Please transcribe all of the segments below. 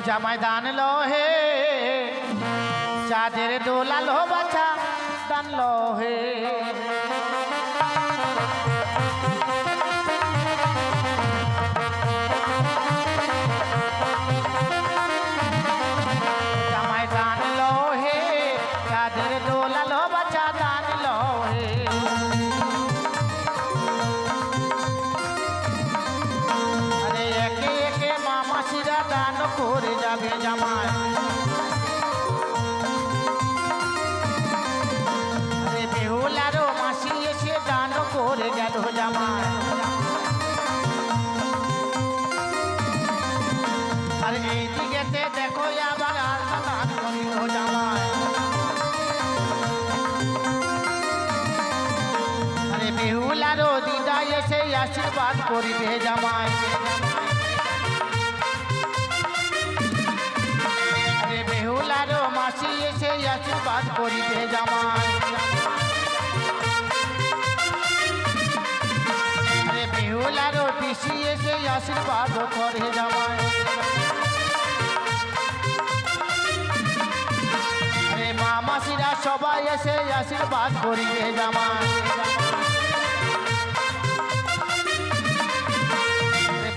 জামাই দান লো হে চাঁদের দোলালো বাছা দান লো হে জামাই দান লো হে চাঁদের দোলালো বাছা দান লো হে আরে একে একে মামাসিরা দান করে যাবে জামাই আরে বেহুলারও মাসি এসে দান করে গেল জামাই আর এইদিকেতে দেখো আবার আলতা দান করিল জামাই আরে বেহুলারও দিদা এসে আশীর্বাদ করিবে জামাই আরে বেহুলারও মাসি এসে আশীর্বাদ করিবে জামাই আরে বেহুলারও পিসি এসে আশীর্বাদ করে জামাই আরে মামাসিরা সবাই এসে আশীর্বাদ করিবে জামাই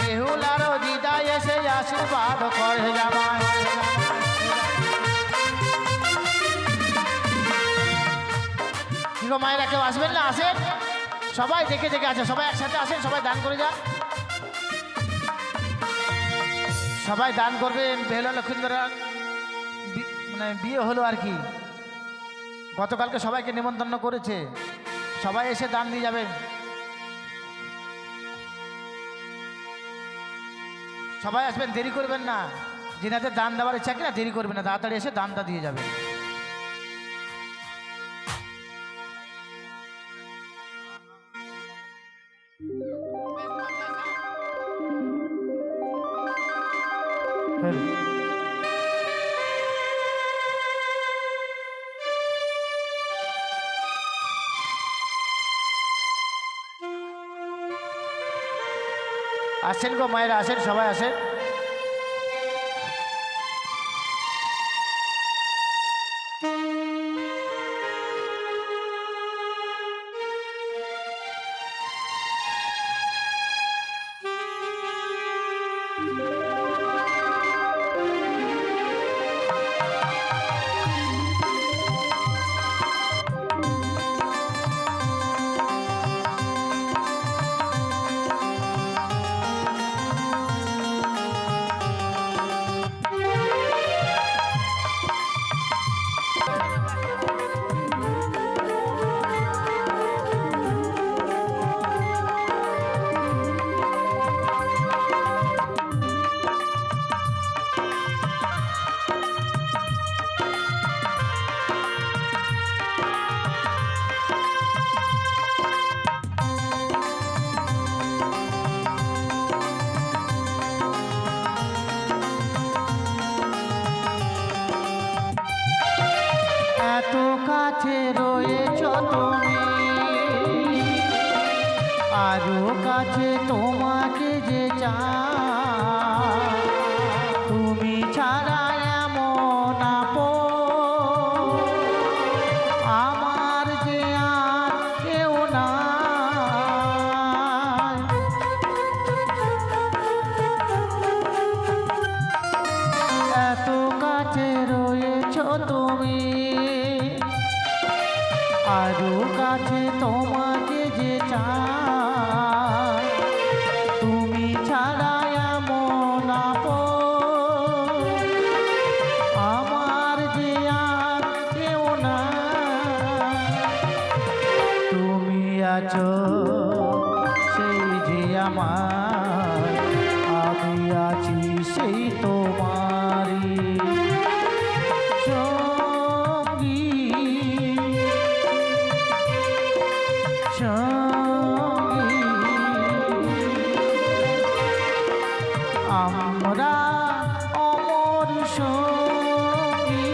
বেহুলারও দিদা এসে আশীর্বাদ করে জামাই কি গো মায়েরা কেউ আসবেন না আসেন সবাই দেখে দেখে আছে সবাই একসাথে আসেন সবাই দান করে যান সবাই দান করবেন বেহুলা লক্ষ্মীন্দরা মানে বিয়ে হলো আর কি গতকালকে সবাইকে নিমন্ত্রণ করেছে সবাই এসে দান দিয়ে যাবেন সবাই আসবেন দেরি করবেন না যিনাদের দান দেওয়ার ইচ্ছা কিনা দেরি করবেন না তাড়াতাড়ি এসে দানটা দিয়ে যাবেন আসেন গো মায়েরা আসেন সবাই আসেন এত কাছে রয়েছ তুমি আরো কাছে তোমাকে যে চাই তুমি ছাড়া এমন আপন আমার যে আর কেউ নাই এত কাছে রয়েছ তুমি আরো কাছে তোমাকে যে চাই তুমি ছাড়া এমন আপন আমার যে আর কেউ না তুমি আছো সেই যে আমার আমি আছি সেই তোমারই আমরা অমর সঙ্গী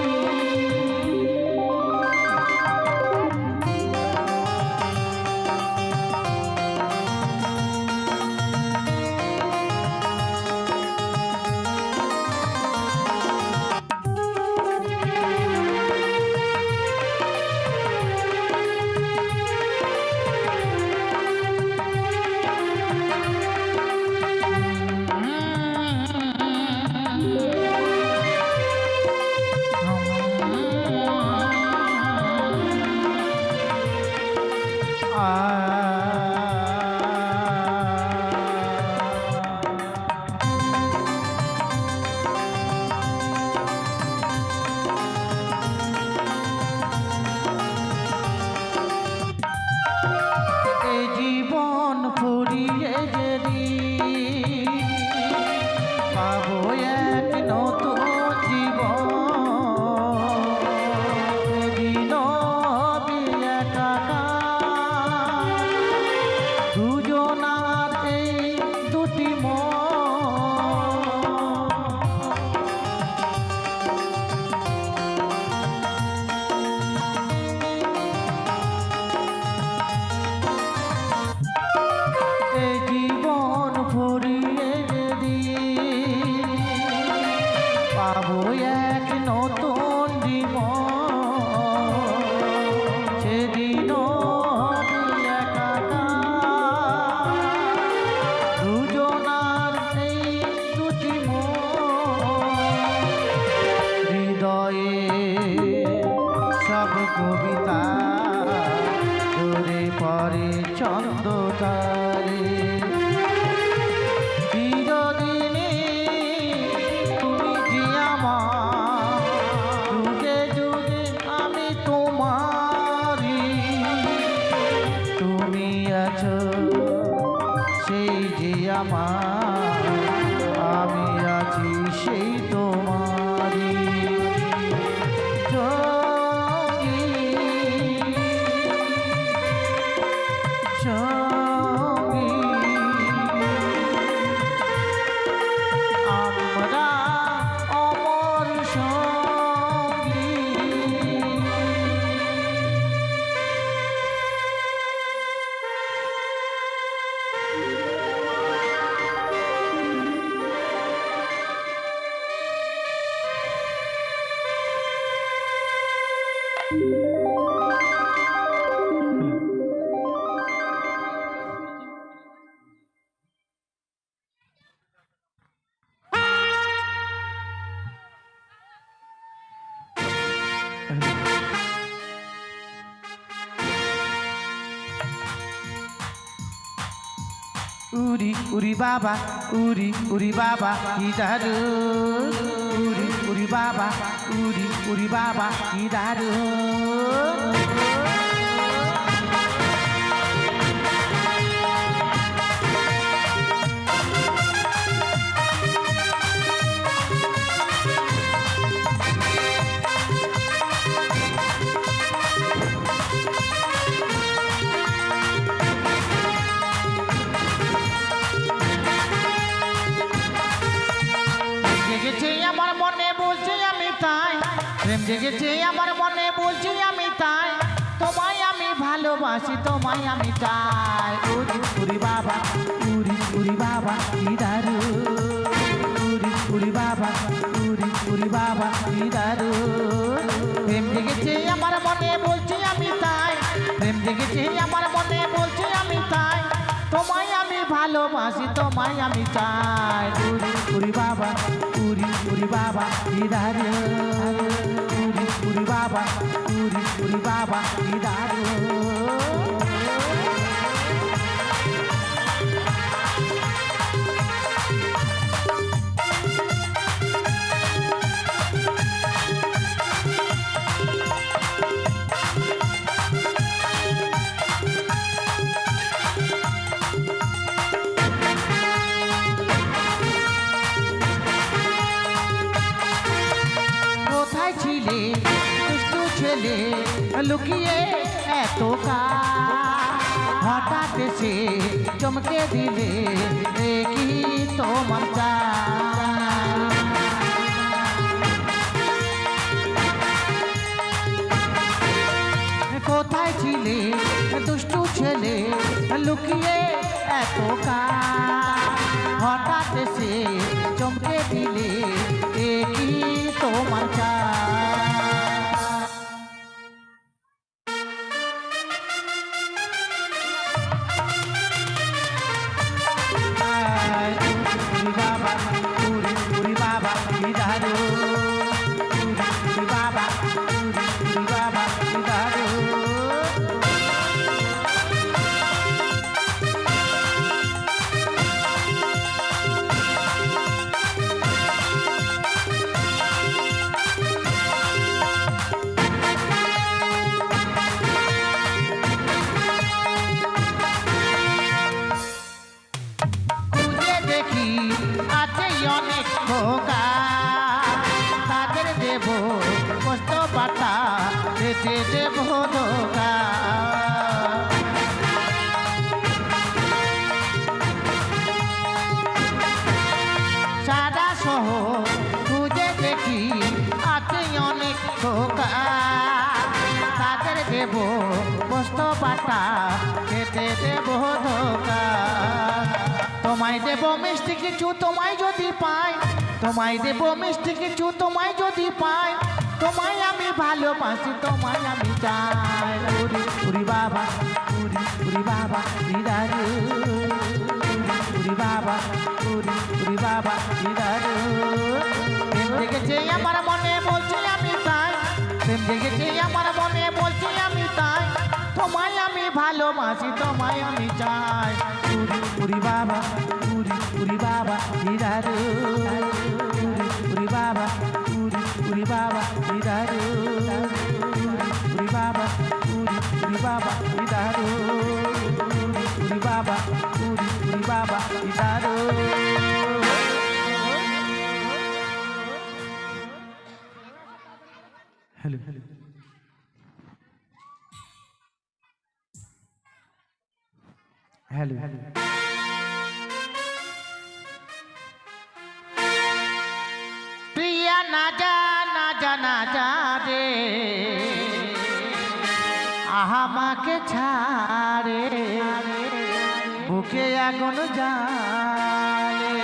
তোমারি সঙ্গী সঙ্গী আমরা অমর সঙ্গী উরি উরি বাবা উরি বাবা কি দারুণ উরি বাবা উরি বাবা কি দারুণ জেগেছে আমার মনে বলছি আমি তাই প্রেম জেগেছে আমার মনে বলছি আমি তাই তোমায় আমি ভালোবাসি তোমায় আমি চাই উরি বাবা উরি বাবা কি দারুণ উরি বাবা উরি বাবা কি দারুণ প্রেম জেগেছে আমার মনে বলছি আমি তাই প্রেম জেগেছে আমার মনে বলছি আমি তাই তোমায় আমি ভালোবাসি তোমায় আমি চাই উরি বাবা উরি বাবা কি দারুণ উরি বাবা উরি বাবা কি দারুণ কোথায় ছিলে দুষ্টু ছেলে লুকিয়ে এত হঠাৎ এসে চমকে দিলে কি তোমার চাই কোথায় ছিলে দুষ্টু ছেলে লুকিয়ে এত হঠাৎ এসে চমকে দিলে কি তোমার উরি বাবা উরি বাবা কি দারুণ উরি বাবা উরি বাবা কি দারুণ আছে অনেক খোকা তাদের দেব কষ্ট পাতা যেতে দেব ধোকা সারা সহ খুঁজে দেখি আছে অনেক খোকা তাদের দেব কষ্ট পাতা যেতে দেব ধোকা তোমায় দেব মিষ্টি কিছু তোমায় যদি পাই তোমায় দেব মিষ্টি কিছু তোমায় যদি পাই তোমায় আমি ভালোবাসি তোমায় আমি চাই উরি বাবা উরি বাবা কি দারুণ উরি বাবা উরি বাবা কি দারুণ প্রেম জেগেছে আমার মনে বলছি আমি তাই প্রেম জেগেছে আমার মনে বলছি আমি তাই তোমায় আমি ভালোবাসি তোমায় আমি চাই উরি বাবা উরি বাবা কি দারুণ উরি বাবা উরি বাবা কি দারুণ উরি বাবা উরি বাবা কি দারুণ উরি বাবা উরি বাবা কি দারুণ হ্যালো হ্যালো হ্যালো হ্যালো প্রিয়া না যা না যা না যা রে আমাকে ছাড়ে বুকে আগুন জ্বালে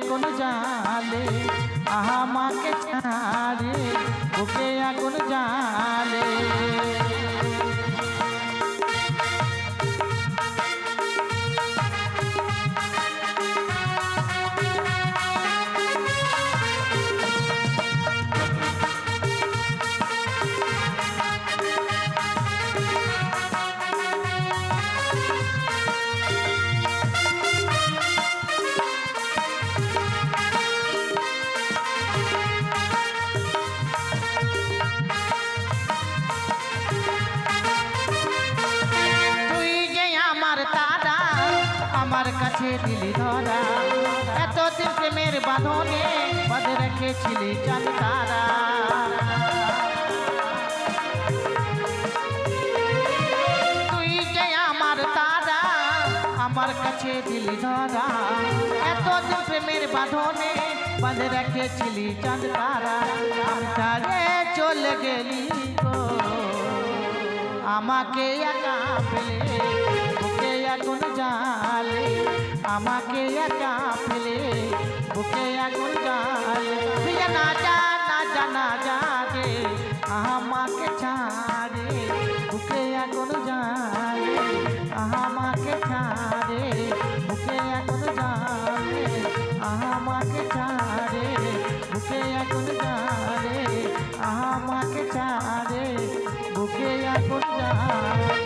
আগুন জালে আমাকে ছাড়ে বুকে আগুন জালে আমার কাছে দিলি ধরা এতদিন প্রেমের বাঁধনে বাঁধে রেখেছিলি চাঁদ তারা তুই যে আমার তারা আমার কাছে দিলি ধরা এতদিন প্রেমের বাঁধনে বাঁধে রেখেছিলি চাঁদ তারা তারে চলে গেলি গো আমাকে একা ফেলে বুকে আগুন জালে আমাকে একা ফেলে বুকে আগুন জালে প্রিয়া না যা না যা না যা রে আমাকে ছাড়ে বুকে আগুন জালে আমাকে ছাড়ে বুকে আগুন জালে আমাকে ছাড়ে বুকে আগুন জালে